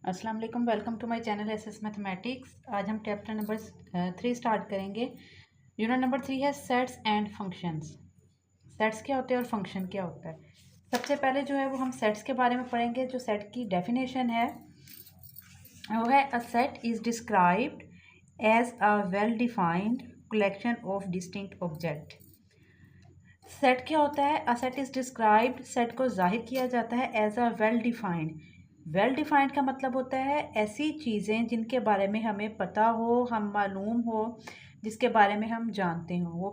अस्सलाम वालेकुम। Welcome to my channel SS mathematics. आज हम चैप्टर नंबर 3 स्टार्ट करेंगे। यूनिट नंबर 3 है सेट्स एंड फंक्शंस। सेट्स क्या होते हैं और फंक्शन क्या होता है। सबसे पहले जो है वो हम सेट्स के बारे में पढ़ेंगे। जो सेट की डेफिनेशन है वो है a set is described as a well defined collection of distinct object. Set क्या होता है? A set is described, set को जाहिर किया जाता है as a well defined. Well defined का मतलब होता है ऐसी चीज़ें जिनके बारे में हमें पता हो, हम मालूम हो, जिसके बारे में हम जानते हो, वो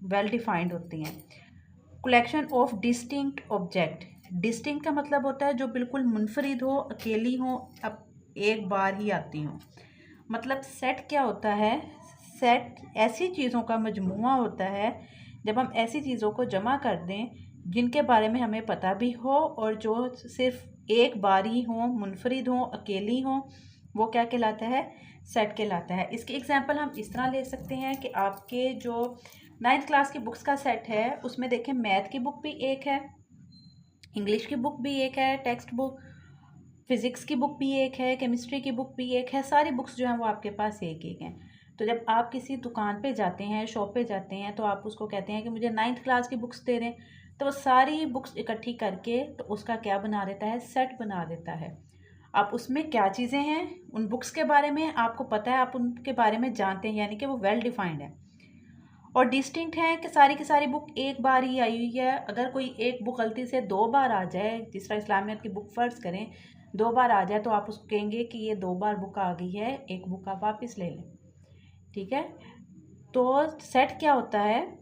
वेल डिफाइंड होती हैं। Collection of distinct object. Distinct का मतलब होता है जो बिल्कुल मुनफरिद हो, अकेली हो, अब एक बार ही आती हो। मतलब सेट क्या होता है? सेट ऐसी चीज़ों का मजमूआ होता है जब हम ऐसी चीज़ों को जमा कर दें जिनके बारे में हमें पता भी हो और जो सिर्फ एक बार ही हो, मुनफरिद हो, अकेली हो, वो क्या कहलाता है? सेट कहलाता है। इसकी एग्जांपल हम इस तरह ले सकते हैं कि आपके जो 9th क्लास की बुक्स का सेट है उसमें देखें मैथ की बुक भी एक है, इंग्लिश की बुक भी एक है, टेक्स्ट बुक, फिज़िक्स की बुक भी एक है, केमिस्ट्री की बुक भी एक है। सारी बुक्स जो हैं वो आपके पास एक एक हैं। तो जब आप किसी दुकान पे जाते हैं, शॉप पे जाते हैं, तो आप उसको कहते हैं कि मुझे 9th क्लास की बुक्स दे दें, तो वो सारी बुक्स इकट्ठी करके तो उसका क्या बना देता है? सेट बना देता है। अब उसमें क्या चीज़ें हैं उन बुक्स के बारे में आपको पता है, आप उनके बारे में जानते हैं, यानी कि वो वेल डिफाइंड है। और डिस्टिंक्ट है कि सारी की सारी बुक एक बार ही आई हुई है। अगर कोई एक बुक गलती से 2 बार आ जाए, जिस तरह इस्लामियत की बुक फ़र्ज़ करें 2 बार आ जाए, तो आप उसको कहेंगे कि ये 2 बार बुक आ गई है, एक बुक आप वापस ले लें। ठीक है? तो सेट क्या होता है?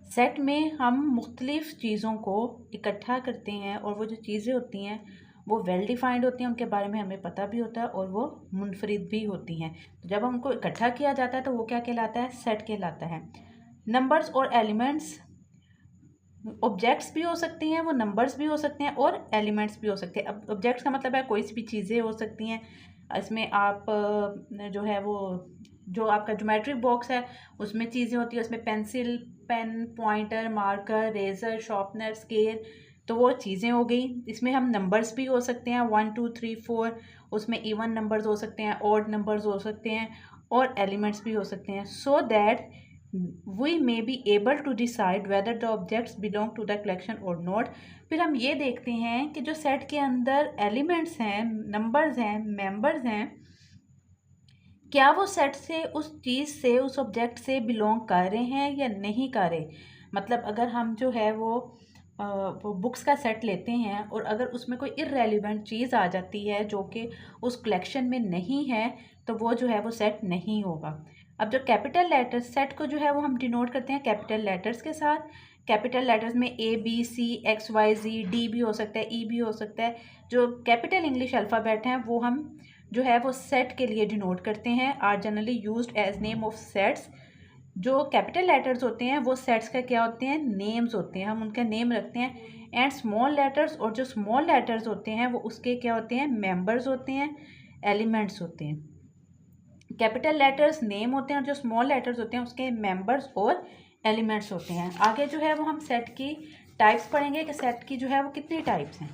सेट में हम मुख्तलिफ़ चीज़ों को इकट्ठा करते हैं और वो जो चीज़ें होती हैं वो वेल डिफाइंड होती हैं, उनके बारे में हमें पता भी होता है और वो मुनफरिद भी होती हैं। तो जब हम उनको इकट्ठा किया जाता है तो वो क्या कहलाता है? सेट कहलाता है। नंबर्स और एलिमेंट्स, ऑब्जेक्ट्स भी हो सकते हैं, वो नंबर्स भी हो सकते हैं और एलिमेंट्स भी हो सकते हैं। अब ऑब्जेक्ट्स का मतलब है कोई सी भी चीज़ें हो सकती हैं। इसमें आप जो है वो जो आपका ज्योमेट्रिक बॉक्स है उसमें चीज़ें होती हैं, उसमें pencil, pen, pointer, marker, eraser, sharpener, scale, तो वो चीज़ें हो गई। इसमें हम नंबर्स भी हो सकते हैं 1 2 3 4, उसमें इवन नंबर्स हो सकते हैं, ऑड नंबर्स हो सकते हैं और एलिमेंट्स भी हो सकते हैं। So that we may be able to decide whether the objects belong to the collection or not। फिर हम ये देखते हैं कि जो सेट के अंदर एलिमेंट्स हैं, नंबर्स हैं, मेंबर्स हैं, क्या वो सेट से, उस चीज़ से, उस ऑब्जेक्ट से बिलोंग कर रहे हैं या नहीं कर रहे। मतलब अगर हम जो है वो बुक्स का सेट लेते हैं और अगर उसमें कोई इर्रेलिवेंट चीज़ आ जाती है जो कि उस कलेक्शन में नहीं है, तो वो जो है वो सेट नहीं होगा। अब जो कैपिटल लेटर्स, सेट को जो है वो हम डिनोट करते हैं कैपिटल लेटर्स के साथ। कैपिटल लेटर्स में A B C X Y Z, D भी हो सकता है, ई भी हो सकता है। जो कैपिटल इंग्लिश अल्फ़ाबेट हैं वो हम जो है वो सेट के लिए डिनोट करते हैं, are generally used as name of sets. जो कैपिटल लेटर्स होते हैं वो सेट्स का क्या होते हैं? नेम्स होते हैं, हम उनका नेम रखते हैं। एंड स्मॉल लेटर्स, और जो स्मॉल लेटर्स होते हैं वो उसके क्या होते हैं? मेंबर्स होते हैं, एलिमेंट्स होते हैं। कैपिटल लेटर्स नेम होते हैं और जो स्मॉल लेटर्स होते हैं उसके मेंबर्स और एलिमेंट्स होते हैं। आगे जो है वो हम सेट की टाइप्स पढ़ेंगे कि सेट की जो है वो कितनी टाइप्स हैं।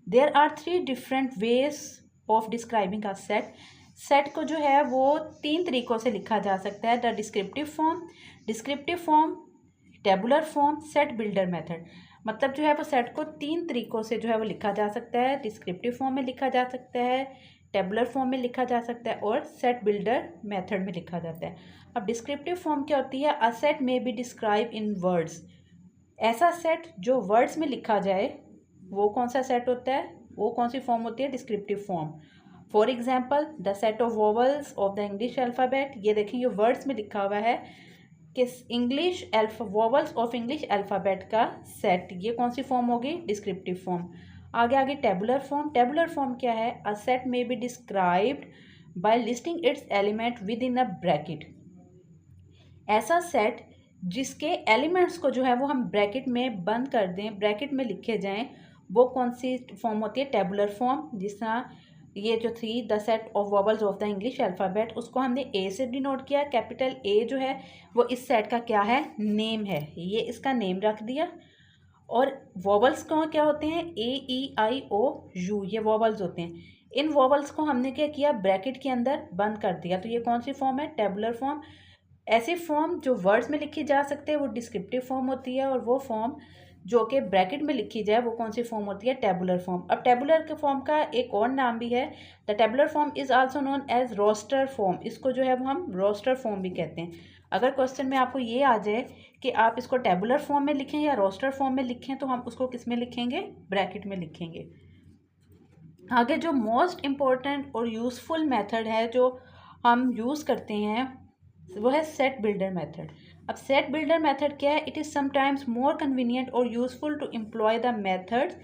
There are 3 different ways of describing a set. Set को जो है वो 3 तरीक़ों से लिखा जा सकता है। The descriptive form, tabular form, set builder method. मतलब जो है वो सेट को 3 तरीक़ों से जो है वो लिखा जा सकता है। डिस्क्रिप्टिव फॉर्म में लिखा जा सकता है, टेबुलर फॉर्म में लिखा जा सकता है और सेट बिल्डर मेथड में लिखा जाता है। अब डिस्क्रिप्टिव फॉर्म क्या होती है? अ सेट में बी डिस्क्राइब इन वर्ड्स। ऐसा सेट जो वर्ड्स में लिखा जाए वो कौन सा सेट होता है? वो कौन सी फॉर्म होती है? Descriptive form. For example the set of vowels of the English alphabet. ये देखें, ये वर्ड्स में लिखा हुआ है कि English vowels of English alphabet का सेट, ये कौन सी फॉर्म होगी? Descriptive form. आगे आगे टेबुलर फॉर्म। टेबुलर फॉर्म क्या है? अ सेट में be described bye listing it's element with in a bracket. ऐसा सेट जिसके एलिमेंट्स को जो है वो हम ब्रैकेट में बंद कर दें, ब्रैकेट में लिखे जाएं, वो कौन सी फॉर्म होती है? Tabular form. जिस तरह ये जो थी the set of vowels of the English alphabet, उसको हमने ए से डिनोट किया। कैपिटल ए जो है वो इस सेट का क्या है? नेम है, ये इसका नेम रख दिया। और वॉवल्स को क्या होते हैं, ए ई आई ओ यू, ये वॉवल्स होते हैं। इन वॉवल्स को हमने क्या किया, ब्रैकेट के अंदर बंद कर दिया। तो ये कौन सी फॉर्म है, टेबुलर फॉर्म। ऐसी फॉर्म जो वर्ड्स में लिखी जा सकते हैं वो डिस्क्रिप्टिव फॉर्म होती है, और वो फॉर्म जो कि ब्रैकेट में लिखी जाए वो कौन सी फॉर्म होती है, टेबुलर फॉर्म। अब टेबुलर के फॉर्म का एक और नाम भी है, the tabular form is also known as roster form. इसको जो है वो हम रोस्टर फॉर्म भी कहते हैं। अगर क्वेश्चन में आपको ये आ जाए कि आप इसको टेबुलर फॉर्म में लिखें या रोस्टर फॉर्म में लिखें, तो हम उसको किस में लिखेंगे, ब्रैकेट में लिखेंगे। आगे जो मोस्ट इम्पोर्टेंट और यूज़फुल मेथड है जो हम यूज़ करते हैं वो है सेट बिल्डर मेथड। अब सेट बिल्डर मेथड क्या है, it is sometimes more convenient और useful to employ the methods.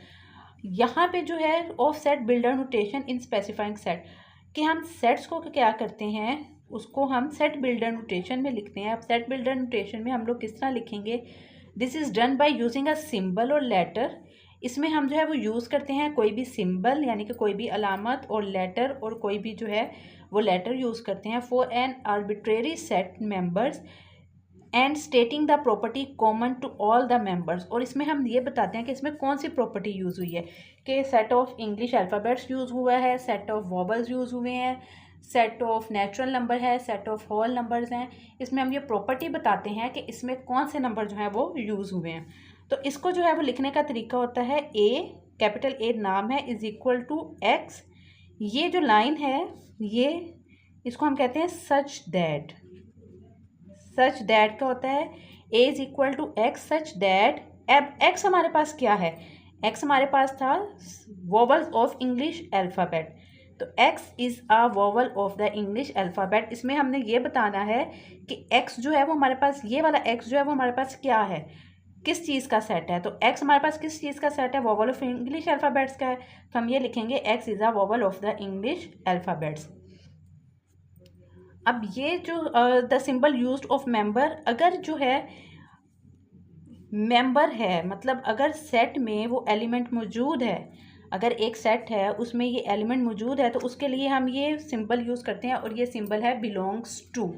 यहाँ पे जो है of set builder notation in specifying set, कि हम सेट्स को क्या करते हैं, उसको हम सेट बिल्डर नोटेशन में लिखते हैं। अब सेट बिल्डर नोटेशन में हम लोग किस तरह लिखेंगे, this is done by using a symbol और लेटर। इसमें हम जो है वो यूज़ करते हैं कोई भी सिंबल यानी कि कोई भी अलामत, और लेटर और कोई भी जो है वो लेटर यूज़ करते हैं for an arbitrary set members and stating the property common to all the members. और इसमें हम ये बताते हैं कि इसमें कौन सी प्रॉपर्टी यूज़ हुई है, कि set of English alphabets use हुआ है, सेट ऑफ वॉबल्स यूज़ हुए हैं, सेट ऑफ नेचुरल नंबर है, सेट ऑफ होल नंबर्स हैं। इसमें हम ये प्रॉपर्टी बताते हैं कि इसमें कौन से नंबर जो है वो यूज़ हुए हैं। तो इसको जो है वो लिखने का तरीका होता है, ए कैपिटल ए नाम है इज इक्वल टू एक्स। ये जो लाइन है ये इसको हम कहते हैं सच दैट। सच दैट का होता है A is equal to X such that. अब एक्स हमारे पास क्या है, एक्स हमारे पास था वोवल्स ऑफ इंग्लिश अल्फ़ाबेट। तो X is a vowel of the English alphabet. इसमें हमने ये बताना है कि एक्स जो है वो हमारे पास, ये वाला एक्स जो है वो हमारे पास क्या है, किस चीज़ का सेट है। तो एक्स हमारे पास किस चीज़ का सेट है, वोवल ऑफ इंग्लिश अल्फ़ाबेट्स का है। तो हम ये लिखेंगे x is a vowel of the English alphabets. अब ये जो the symbol used of member, अगर जो है मेंबर है, मतलब अगर सेट में वो एलिमेंट मौजूद है, अगर एक सेट है उसमें ये एलिमेंट मौजूद है, तो उसके लिए हम ये सिंबल यूज़ करते हैं, और ये सिंबल है बिलोंग्स टू।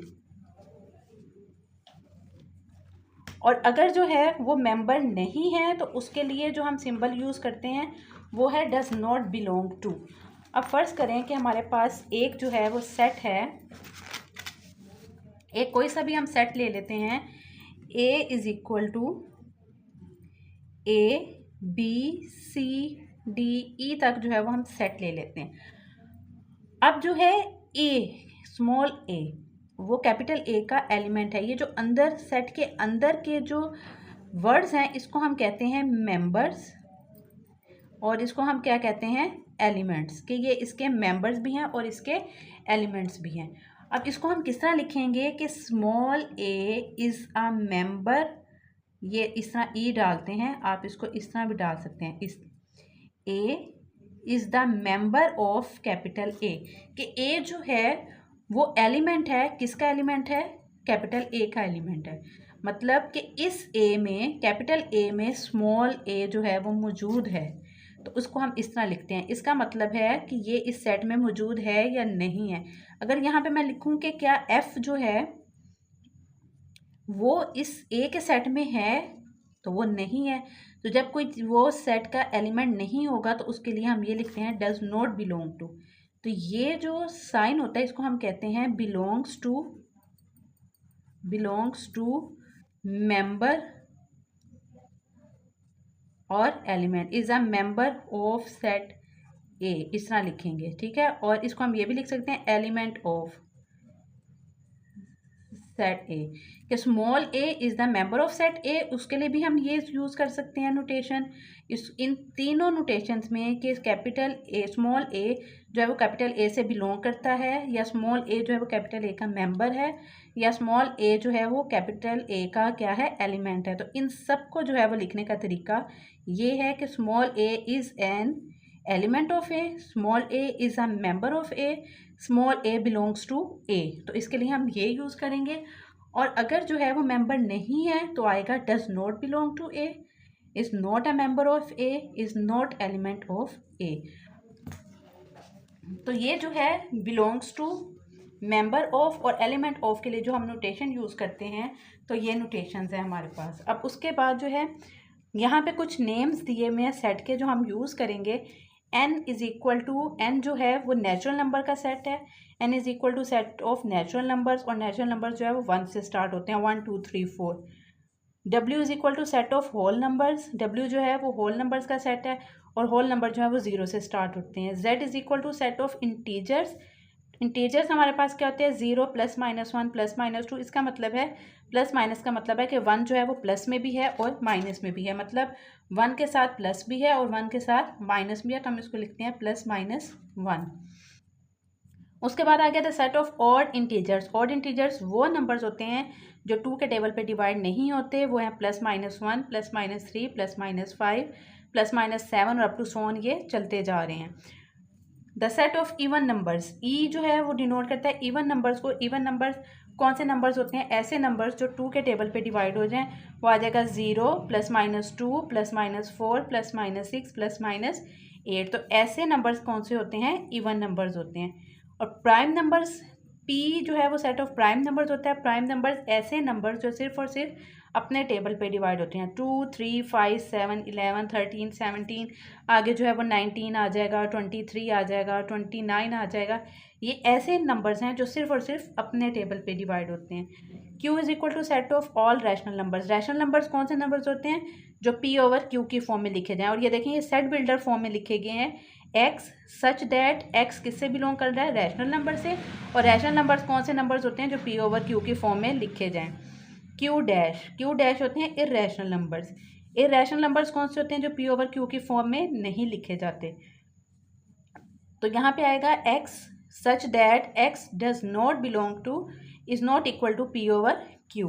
और अगर जो है वो मेंबर नहीं है तो उसके लिए जो हम सिंबल यूज़ करते हैं वो है डज नॉट बिलोंग टू। अब फ़र्ज़ करें कि हमारे पास एक जो है वो सेट है, एक कोई सा भी हम सेट ले लेते हैं, A is equal to A B C D E तक जो है वो हम सेट ले लेते हैं। अब जो है ए, स्मॉल ए, वो कैपिटल ए का एलिमेंट है। ये जो अंदर सेट के अंदर के जो वर्ड्स हैं इसको हम कहते हैं मेंबर्स, और इसको हम क्या कहते हैं, एलिमेंट्स, कि ये इसके मेंबर्स भी हैं और इसके एलिमेंट्स भी हैं। अब इसको हम किस तरह लिखेंगे कि small A is a member, ये इस तरह ई डालते हैं, आप इसको इस तरह भी डाल सकते हैं, इस A is the member of capital A, कि ए जो है वो एलिमेंट है, किसका एलिमेंट है, कैपिटल ए का एलिमेंट है। मतलब कि इस ए में, कैपिटल ए में स्मॉल ए जो है वो मौजूद है, तो उसको हम इस तरह लिखते हैं। इसका मतलब है कि ये इस सेट में मौजूद है या नहीं है। अगर यहाँ पे मैं लिखूँ कि क्या एफ जो है वो इस ए के सेट में है, तो वो नहीं है। तो जब कोई वो सेट का एलिमेंट नहीं होगा तो उसके लिए हम ये लिखते हैं डज नॉट बिलोंग टू। तो ये जो साइन होता है इसको हम कहते हैं बिलोंग्स टू मेंबर और element, is a member of set ए, इस तरह लिखेंगे, ठीक है। और इसको हम ये भी लिख सकते हैं एलिमेंट ऑफ सेट ए, कि small A is the member of set ए, उसके लिए भी हम ये यूज़ कर सकते हैं नोटेशन। इन तीनों नोटेशंस में कि कैपिटल ए, स्मॉल ए जो है वो कैपिटल ए से बिलोंग करता है, या स्मॉल ए जो है वो कैपिटल ए का मेंबर है, या स्मॉल ए जो है वो कैपिटल ए का क्या है, एलिमेंट है। तो इन सब को जो है वो लिखने का तरीका ये है कि small A is an element of A, small A is a member of A, small A belongs to A. तो इसके लिए हम ये यूज़ करेंगे। और अगर जो है वो मेंबर नहीं है तो आएगा does not belong to A, is not a member of A, is not element of A. तो ये जो है बिलोंग्स टू, मेंबर ऑफ और एलिमेंट ऑफ के लिए जो हम नोटेशन यूज़ करते हैं, तो ये नोटेशंस हैं हमारे पास। अब उसके बाद जो है यहाँ पे कुछ नेम्स दिए हुए हैं सेट के जो हम यूज़ करेंगे। n is equal to, n जो है वो नेचुरल नंबर का सेट है। n is equal to set of natural numbers, और नेचुरल नंबर्स जो है वो 1 से स्टार्ट होते हैं, 1 2 3 4। w is equal to set of whole numbers, w जो है वो होल नंबर्स का सेट है, और होल नंबर जो है वो 0 से स्टार्ट होते हैं। z is equal to set of integers, integers हमारे पास क्या होते हैं, 0 प्लस माइनस 1 प्लस माइनस 2। इसका मतलब है प्लस माइनस का मतलब है कि 1 जो है वो प्लस में भी है और माइनस में भी है, मतलब 1 के साथ प्लस भी है और 1 के साथ माइनस भी है, तो हम इसको लिखते हैं प्लस माइनस 1। उसके बाद आ गया था set of odd integers. Odd integers वो नंबर्स होते हैं जो 2 के टेबल पे डिवाइड नहीं होते, वो हैं plus minus 1 plus minus 3 plus minus 5 plus minus 7 और अप टू सो ऑन, ये चलते जा रहे हैं। The set of even numbers, E जो है वो डिनोट करता है इवन नंबर्स को। इवन नंबर्स कौन से नंबर्स होते हैं, ऐसे नंबर्स जो 2 के टेबल पे डिवाइड हो जाएं, वो आ जाएगा 0 plus minus 2 plus minus 4 plus minus 6 plus minus 8। तो ऐसे नंबर्स कौन से होते हैं, इवन नंबर्स होते हैं। और प्राइम नंबर्स, पी जो है वो सेट ऑफ प्राइम नंबर्स होता है। प्राइम नंबर्स ऐसे नंबर्स जो सिर्फ और सिर्फ अपने टेबल पे डिवाइड होते हैं, 2 3 5 7 11 13 17, आगे जो है वो 19 आ जाएगा, 23 आ जाएगा, 29 आ जाएगा। ये ऐसे नंबर्स हैं जो सिर्फ और सिर्फ अपने टेबल पे डिवाइड होते हैं। Q is equal to set of all rational numbers. Rational numbers कौन से नंबर्स होते हैं, जो पी ओवर क्यू की फॉर्म में लिखे जाएँ। और ये देखें, ये सेट बिल्डर फॉर्म में लिखे गए हैं। एक्स सच दैट, एक्स किससे बिलोंग कर रहा है, रैशनल नंबर से। और रैशनल नंबर्स कौन से नंबर्स होते हैं, जो पी ओवर क्यू की फॉर्म में लिखे जाएँ। क्यू डैश होते हैं इर्रेशनल नंबर्स। इर्रेशनल नंबर्स कौन से होते हैं, जो पी ओवर क्यू की फॉर्म में नहीं लिखे जाते। तो यहाँ पे आएगा x such that x does not belong to, is not equal to p over q.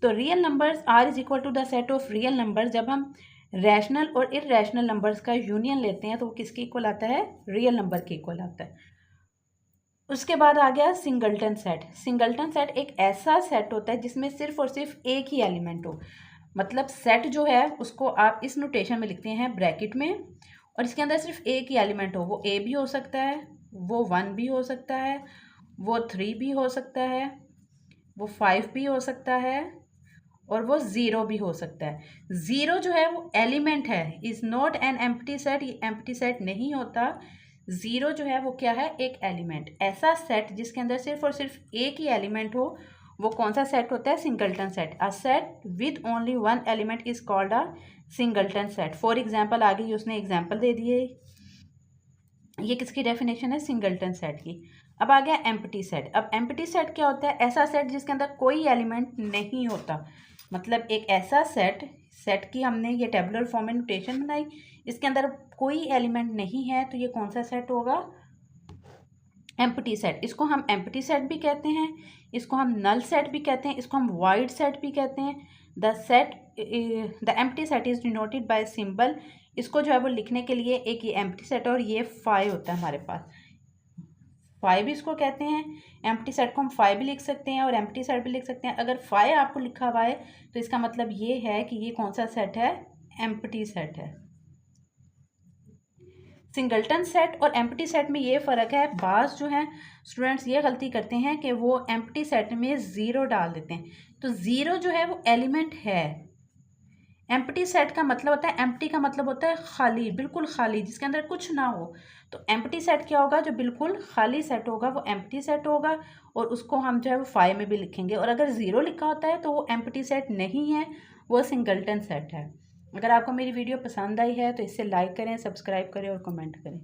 तो real numbers R is equal to the set of real numbers. जब हम रैशनल और इर्रेशनल नंबर्स का यूनियन लेते हैं तो वो किसके इक्वल आता है, रियल नंबर के इक्वल आता है। उसके बाद आ गया सिंगल्टन सेट। सिंगल्टन सेट एक ऐसा सेट होता है जिसमें सिर्फ और सिर्फ एक ही एलिमेंट हो। मतलब सेट जो है उसको आप इस नोटेशन में लिखते हैं ब्रैकेट में, और इसके अंदर सिर्फ एक ही एलिमेंट हो। वो ए भी हो सकता है, वो 1 भी हो सकता है, वो 3 भी हो सकता है, वो 5 भी हो सकता है, और वो 0 भी हो सकता है। 0 जो है वो एलिमेंट है, is not an empty set. ये एम्प्टी सेट नहीं होता। 0 जो है वो क्या है, एक एलिमेंट। ऐसा सेट जिसके अंदर सिर्फ और सिर्फ एक ही एलिमेंट हो, वो कौन सा सेट होता है, singleton set. A set with only 1 element is called a singleton set. For example, आगे उसने एग्जाम्पल दे दिए, ये किसकी डेफिनेशन है, सिंगल्टन सेट की। अब आ गया एम्प्टी सेट। अब एम्प्टी सेट क्या होता है, ऐसा सेट जिसके अंदर कोई एलिमेंट नहीं होता। मतलब एक ऐसा सेट की हमने ये टेबुलर फॉर्म में नोटेशन बनाई, इसके अंदर कोई एलिमेंट नहीं है, तो ये कौन सा सेट होगा, एम्प्टी सेट। इसको हम एम्प्टी सेट भी कहते हैं, इसको हम नल सेट भी कहते हैं, इसको हम वाइड सेट भी कहते हैं। The empty set is denoted by symbol. इसको जो है वो लिखने के लिए एक ये एम्प्टी सेट और ये 5 होता है हमारे पास, 5 इसको कहते हैं। एम्प्टी सेट को हम 5 भी लिख सकते हैं और एम्प्टी सेट भी लिख सकते हैं। अगर 5 आपको लिखा हुआ है तो इसका मतलब ये है कि ये कौन सा सेट है, एम्प्टी सेट है। सिंगल्टन सेट और एम्प्टी सेट में ये फ़र्क है। बाज़ जो हैं स्टूडेंट्स ये गलती करते हैं कि वो एम्प्टी सेट में 0 डाल देते हैं। तो 0 जो है वो एलिमेंट है। एम्प्टी सेट का मतलब होता है, एम्प्टी का मतलब होता है खाली, बिल्कुल खाली, जिसके अंदर कुछ ना हो। तो एम्प्टी सेट क्या होगा, जो बिल्कुल खाली सेट होगा वो एम्प्टी सेट होगा, और उसको हम जो है वो 5 में भी लिखेंगे। और अगर 0 लिखा होता है तो वो एम्प्टी सेट नहीं है, वो सिंगल्टन सेट है। अगर आपको मेरी वीडियो पसंद आई है तो इसे लाइक करें, सब्सक्राइब करें और कमेंट करें।